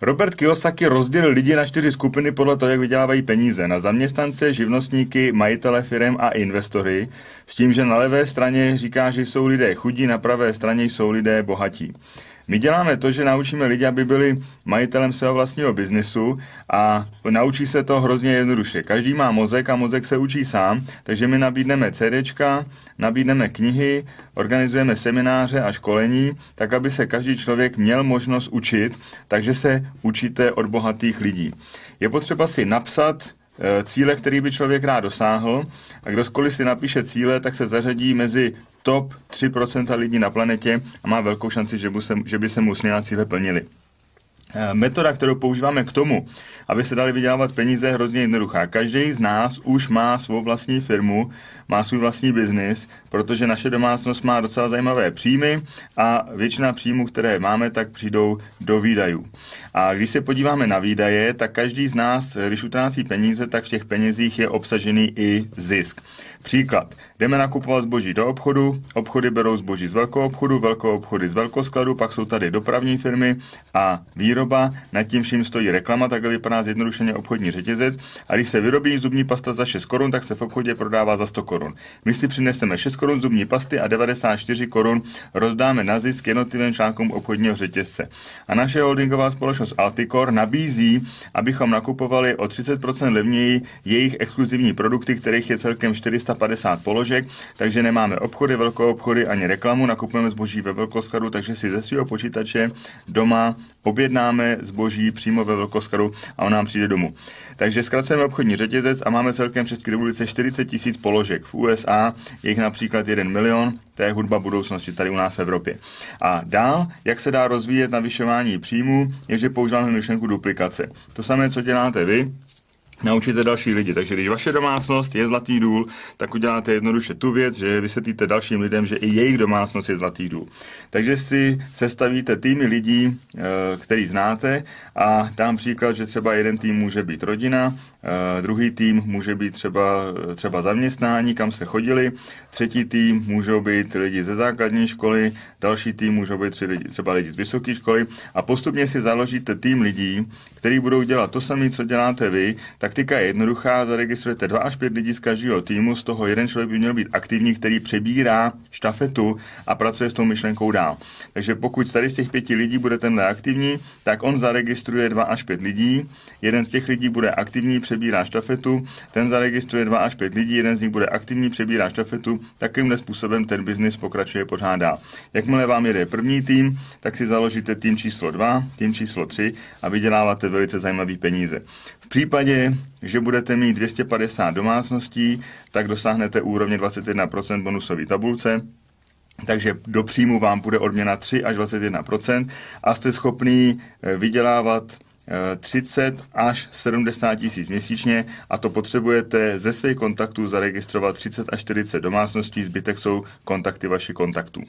Robert Kiyosaki rozdělil lidi na 4 skupiny podle toho, jak vydělávají peníze. Na zaměstnance, živnostníky, majitele firem a investory. S tím, že na levé straně říká, že jsou lidé chudí, na pravé straně jsou lidé bohatí. My děláme to, že naučíme lidi, aby byli majitelem svého vlastního biznesu a naučí se to hrozně jednoduše. Každý má mozek a mozek se učí sám, takže my nabídneme CDčka, nabídneme knihy, organizujeme semináře a školení, tak aby se každý člověk měl možnost učit, takže se učíte od bohatých lidí. Je potřeba si napsat cíle, který by člověk rád dosáhl, a kdokoliv si napíše cíle, tak se zařadí mezi top 3% lidí na planetě a má velkou šanci, že by se mu smělá cíle plnily. Metoda, kterou používáme k tomu, aby se dali vydělávat peníze, je hrozně jednoduchá. Každý z nás už má svou vlastní firmu, má svůj vlastní biznis, protože naše domácnost má docela zajímavé příjmy a většina příjmů, které máme, tak přijdou do výdajů. A když se podíváme na výdaje, tak každý z nás, když utrácí peníze, tak v těch penězích je obsažený i zisk. Příklad. Jdeme nakupovat zboží do obchodu, obchody berou zboží z velkou obchody z velkoskladu, pak jsou tady dopravní firmy a výroba, nad tím vším stojí reklama, takhle vypadá zjednodušeně obchodní řetězec, a když se vyrobí zubní pasta za 6 korun, tak se v obchodě prodává za 100 korun. My si přineseme 6 korun zubní pasty a 94 korun rozdáme na zisk jednotlivým článkům obchodního řetězce. A naše holdingová společnost Alticor nabízí, abychom nakupovali o 30% levněji jejich exkluzivní produkty, kterých je celkem 450 položek, takže nemáme obchody, velkou obchody ani reklamu, nakupujeme zboží ve velkoskladu, takže si ze svého počítače doma objednáme zboží přímo ve velkoskladu a on nám přijde domů. Takže zkracujeme obchodní řetězec a máme celkem v České republice 40 000 položek. V USA je jich například 1 milion, to je hudba budoucnosti tady u nás v Evropě. A dál, jak se dá rozvíjet navyšování příjmů, je, že používáme myšlenku duplikace. To samé, co děláte vy, naučíte další lidi. Takže když vaše domácnost je zlatý důl, tak uděláte jednoduše tu věc, že vysvětlíte dalším lidem, že i jejich domácnost je zlatý důl. Takže si sestavíte týmy lidí, který znáte, a dám příklad, že třeba jeden tým může být rodina, druhý tým může být třeba zaměstnání, kam se chodili, třetí tým můžou být lidi ze základní školy, další tým můžou být třeba lidi z vysoké školy a postupně si založíte tým lidí, kteří budou dělat to samé, co děláte vy. Taktika je jednoduchá, zaregistrujete 2 až 5 lidí z každého týmu, z toho jeden člověk by měl být aktivní, který přebírá štafetu a pracuje s tou myšlenkou dál. Takže pokud tady z těch 5 lidí bude tenhle aktivní, tak on zaregistruje 2 až 5 lidí, jeden z těch lidí bude aktivní, přebírá štafetu, ten zaregistruje 2 až 5 lidí, jeden z nich bude aktivní, přebírá štafetu, takovýmhle způsobem ten biznis pokračuje pořád dál. Jakmile vám jede první tým, tak si založíte tým číslo 2, tým číslo 3 a vyděláváte velice zajímavé peníze. V případě, že budete mít 250 domácností, tak dosáhnete úrovně 21% bonusové tabulce, takže do příjmu vám bude odměna 3 až 21% a jste schopný vydělávat 30 až 70 tisíc měsíčně, a to potřebujete ze svých kontaktů zaregistrovat 30 až 40 domácností, zbytek jsou kontakty vašich kontaktů.